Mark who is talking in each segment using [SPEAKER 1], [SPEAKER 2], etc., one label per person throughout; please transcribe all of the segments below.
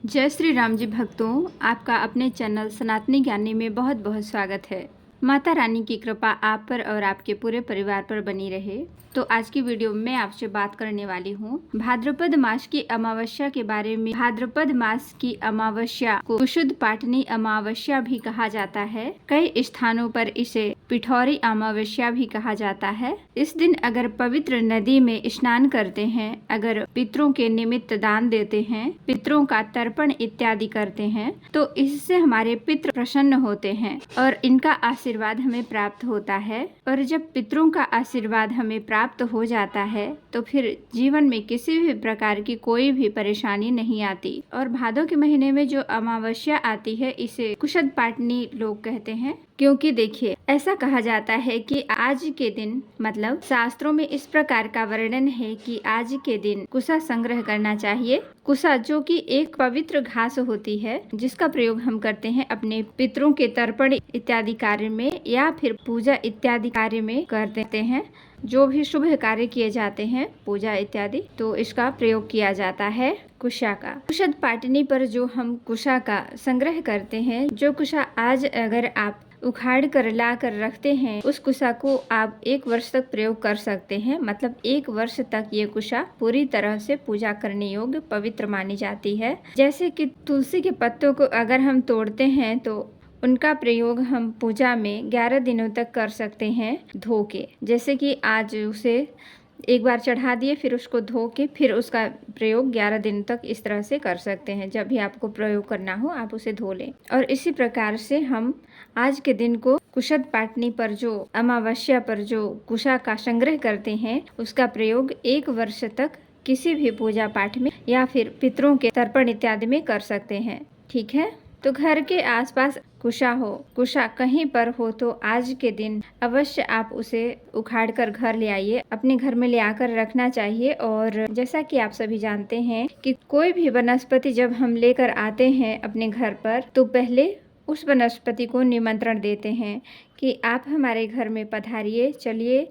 [SPEAKER 1] जय श्री राम जी भक्तों, आपका अपने चैनल सनातनी ज्ञानी में बहुत बहुत स्वागत है। माता रानी की कृपा आप पर और आपके पूरे परिवार पर बनी रहे। तो आज की वीडियो में मैं आपसे बात करने वाली हूँ भाद्रपद मास की अमावस्या के बारे में। भाद्रपद मास की अमावस्या को कुशुद्ध पाटनी अमावस्या भी कहा जाता है। कई स्थानों पर इसे पिठौरी अमावस्या भी कहा जाता है। इस दिन अगर पवित्र नदी में स्नान करते हैं, अगर पितरों के निमित्त दान देते हैं, पितरों का तर्पण इत्यादि करते हैं, तो इससे हमारे पितृ प्रसन्न होते हैं और इनका आशीर्वाद हमें प्राप्त होता है। और जब पितरों का आशीर्वाद हमें प्राप्त हो जाता है तो फिर जीवन में किसी भी प्रकार की कोई भी परेशानी नहीं आती। और भादों के महीने में जो अमावस्या आती है इसे कुशद पाटनी लोग कहते हैं, क्योंकि देखिए ऐसा कहा जाता है कि आज के दिन मतलब शास्त्रों में इस प्रकार का वर्णन है कि आज के दिन कुशा संग्रह करना चाहिए। कुशा जो कि एक पवित्र घास होती है जिसका प्रयोग हम करते हैं अपने पितरों के तर्पण इत्यादि कार्य में या फिर पूजा इत्यादि कार्य में कर देते हैं। जो भी शुभ कार्य किए जाते हैं पूजा इत्यादि, तो इसका प्रयोग किया जाता है कुशा का। कुशद पाटनी पर जो हम कुशा का संग्रह करते हैं, जो कुशा आज अगर आप उखाड़ कर ला कर रखते हैं, उस कुशा को आप 1 वर्ष तक प्रयोग कर सकते हैं। मतलब 1 वर्ष तक ये कुशा पूरी तरह से पूजा करने योग्य पवित्र मानी जाती है। जैसे कि तुलसी के पत्तों को अगर हम तोड़ते हैं तो उनका प्रयोग हम पूजा में 11 दिनों तक कर सकते हैं धो के। जैसे कि आज उसे एक बार चढ़ा दिए, फिर उसको धो के फिर उसका प्रयोग 11 दिन तक इस तरह से कर सकते हैं। जब भी आपको प्रयोग करना हो आप उसे धो लें। और इसी प्रकार से हम आज के दिन को कुशद पाटनी पर जो अमावस्या पर जो कुशा का संग्रह करते हैं उसका प्रयोग 1 वर्ष तक किसी भी पूजा पाठ में या फिर पितरों के तर्पण इत्यादि में कर सकते हैं। ठीक है, तो घर के आसपास कुशा कहीं पर हो तो आज के दिन अवश्य आप उसे उखाड़ कर घर ले आइए, अपने घर में ले आकर रखना चाहिए। और जैसा कि आप सभी जानते हैं कि कोई भी वनस्पति जब हम लेकर आते हैं अपने घर पर तो पहले उस वनस्पति को निमंत्रण देते हैं कि आप हमारे घर में पधारिए, चलिए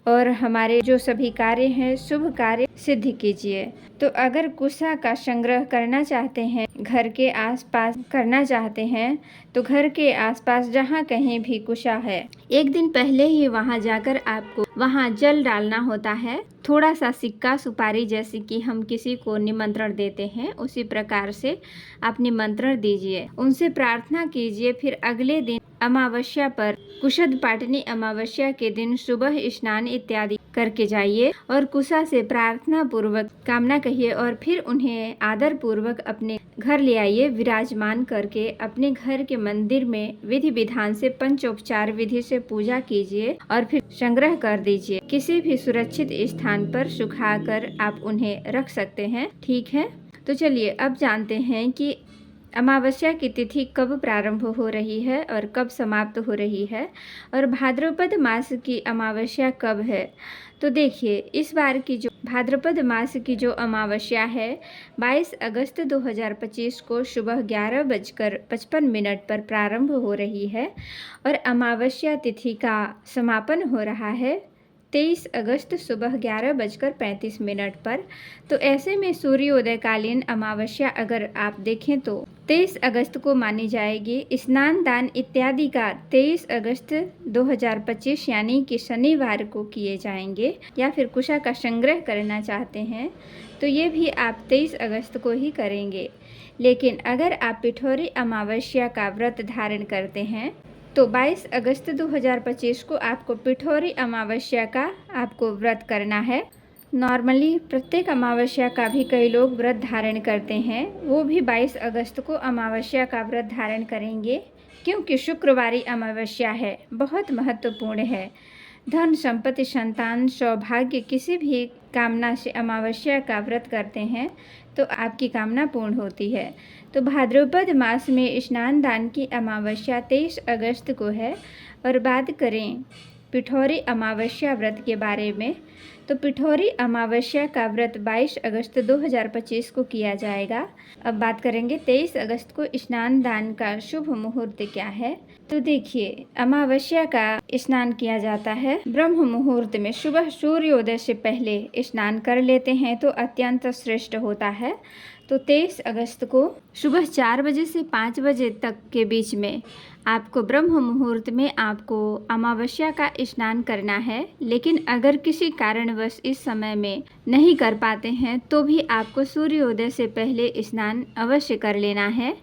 [SPEAKER 1] और हमारे जो सभी कार्य हैं शुभ कार्य सिद्ध कीजिए। तो अगर कुशा का संग्रह करना चाहते हैं, घर के आसपास करना चाहते हैं, तो घर के आसपास जहाँ कहीं भी कुशा है, एक दिन पहले ही वहाँ जाकर आपको वहाँ जल डालना होता है। थोड़ा सा सिक्का सुपारी, जैसे कि हम किसी को निमंत्रण देते हैं उसी प्रकार से आप निमंत्रण दीजिए, उनसे प्रार्थना कीजिए। फिर अगले दिन अमावस्या पर कुशद पाटनी अमावस्या के दिन सुबह स्नान इत्यादि करके जाइए और कुशा से प्रार्थना पूर्वक कामना कहिए और फिर उन्हें आदर पूर्वक अपने घर ले आइए। विराजमान करके अपने घर के मंदिर में विधि विधान से पंचोपचार विधि से पूजा कीजिए और फिर संग्रह कर दीजिए। किसी भी सुरक्षित स्थान पर सुखाकर आप उन्हें रख सकते हैं। ठीक है, तो चलिए अब जानते हैं कि अमावस्या की तिथि कब प्रारंभ हो रही है और कब समाप्त हो रही है और भाद्रपद मास की अमावस्या कब है। तो देखिए इस बार की जो भाद्रपद मास की जो अमावस्या है 22 अगस्त 2025 को सुबह 11:55 पर प्रारंभ हो रही है और अमावस्या तिथि का समापन हो रहा है 23 अगस्त सुबह 11:35 पर। तो ऐसे में सूर्योदयकालीन अमावस्या अगर आप देखें तो 23 अगस्त को मानी जाएगी। स्नान दान इत्यादि का 23 अगस्त 2025 यानी कि शनिवार को किए जाएंगे। या फिर कुशा का संग्रह करना चाहते हैं तो ये भी आप 23 अगस्त को ही करेंगे। लेकिन अगर आप पिठौरी अमावस्या का व्रत धारण करते हैं तो 22 अगस्त 2025 को आपको पिठौरी अमावस्या का आपको व्रत करना है। नॉर्मली प्रत्येक अमावस्या का भी कई लोग व्रत धारण करते हैं, वो भी 22 अगस्त को अमावस्या का व्रत धारण करेंगे, क्योंकि शुक्रवारी अमावस्या है, बहुत महत्वपूर्ण है। धन संपत्ति संतान सौभाग्य किसी भी कामना से अमावस्या का व्रत करते हैं तो आपकी कामना पूर्ण होती है। तो भाद्रपद मास में स्नान दान की अमावस्या 23 अगस्त को है। और बात करें पिठौरी अमावस्या व्रत के बारे में तो पिठौरी अमावस्या का व्रत 22 अगस्त 2025 को किया जाएगा। अब बात करेंगे 23 अगस्त को स्नान दान का शुभ मुहूर्त क्या है। तो देखिए अमावस्या का स्नान किया जाता है ब्रह्म मुहूर्त में, सुबह सूर्योदय से पहले स्नान कर लेते हैं तो अत्यंत श्रेष्ठ होता है। तो 23 अगस्त को सुबह 4 बजे से 5 बजे तक के बीच में आपको ब्रह्म मुहूर्त में आपको अमावस्या का स्नान करना है। लेकिन अगर किसी कारणवश इस समय में नहीं कर पाते हैं तो भी आपको सूर्योदय से पहले स्नान अवश्य कर लेना है।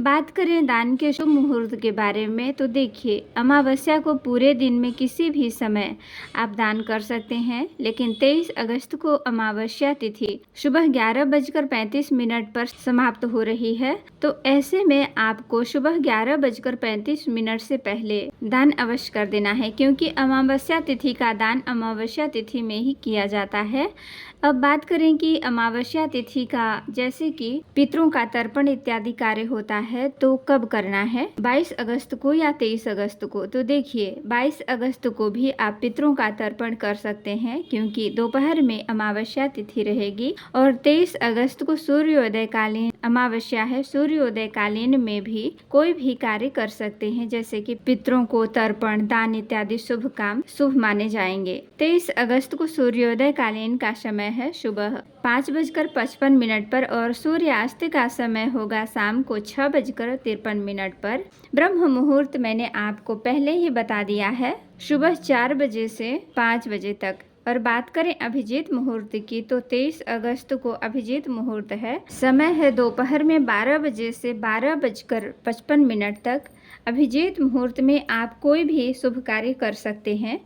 [SPEAKER 1] बात करें दान के शुभ मुहूर्त के बारे में तो देखिए, अमावस्या को पूरे दिन में किसी भी समय आप दान कर सकते हैं, लेकिन 23 अगस्त को अमावस्या तिथि सुबह 11:35 पर समाप्त हो रही है। तो ऐसे में आपको सुबह 11:35 से पहले दान अवश्य कर देना है, क्योंकि अमावस्या तिथि का दान अमावस्या तिथि में ही किया जाता है। अब बात करें कि अमावस्या तिथि का जैसे कि पितरों का तर्पण इत्यादि कार्य होता है तो कब करना है, 22 अगस्त को या 23 अगस्त को। तो देखिए, 22 अगस्त को भी आप पितरों का तर्पण कर सकते हैं, क्योंकि दोपहर में अमावस्या तिथि रहेगी। और 23 अगस्त को सूर्योदय कालीन अमावस्या है। सूर्योदय कालीन में भी कोई भी कार्य कर सकते हैं, जैसे कि पितरों को तर्पण, दान इत्यादि शुभ काम शुभ माने जाएंगे। 23 अगस्त को सूर्योदय कालीन का समय है सुबह 5:55 पर और सूर्यास्त का समय होगा शाम को 6:53 पर। ब्रह्म मुहूर्त मैंने आपको पहले ही बता दिया है, सुबह 4 बजे से 5 बजे तक। और बात करें अभिजीत मुहूर्त की तो 23 अगस्त को अभिजीत मुहूर्त है। समय है दोपहर में 12 बजे से 12:55 तक। अभिजीत मुहूर्त में आप कोई भी शुभ कार्य कर सकते हैं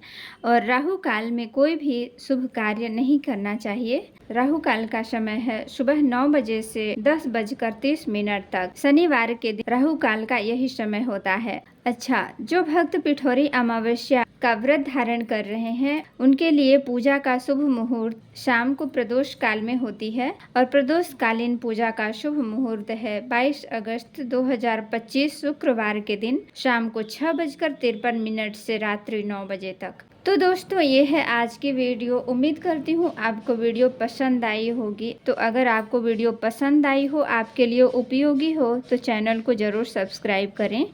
[SPEAKER 1] और राहु काल में कोई भी शुभ कार्य नहीं करना चाहिए। राहु काल का समय है सुबह 9 बजे से 10:30 तक। शनिवार के दिन राहु काल का यही समय होता है। अच्छा, जो भक्त पिठोरी अमावस्या का व्रत धारण कर रहे हैं उनके लिए पूजा का शुभ मुहूर्त शाम को प्रदोष काल में होती है और प्रदोष कालीन पूजा का शुभ मुहूर्त है 22 अगस्त 2025 शुक्रवार के दिन शाम को 6:53 से रात्रि 9 बजे तक। तो दोस्तों, ये है आज की वीडियो। उम्मीद करती हूँ आपको वीडियो पसंद आई होगी। तो अगर आपको वीडियो पसंद आई हो, आपके लिए उपयोगी हो, तो चैनल को ज़रूर सब्सक्राइब करें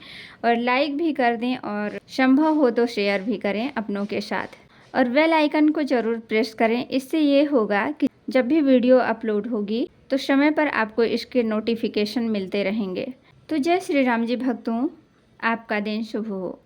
[SPEAKER 1] और लाइक भी कर दें और संभव हो तो शेयर भी करें अपनों के साथ। और बेल आइकन को ज़रूर प्रेस करें। इससे ये होगा कि जब भी वीडियो अपलोड होगी तो समय पर आपको इसके नोटिफिकेशन मिलते रहेंगे। तो जय श्री राम जी भक्तों, आपका दिन शुभ हो।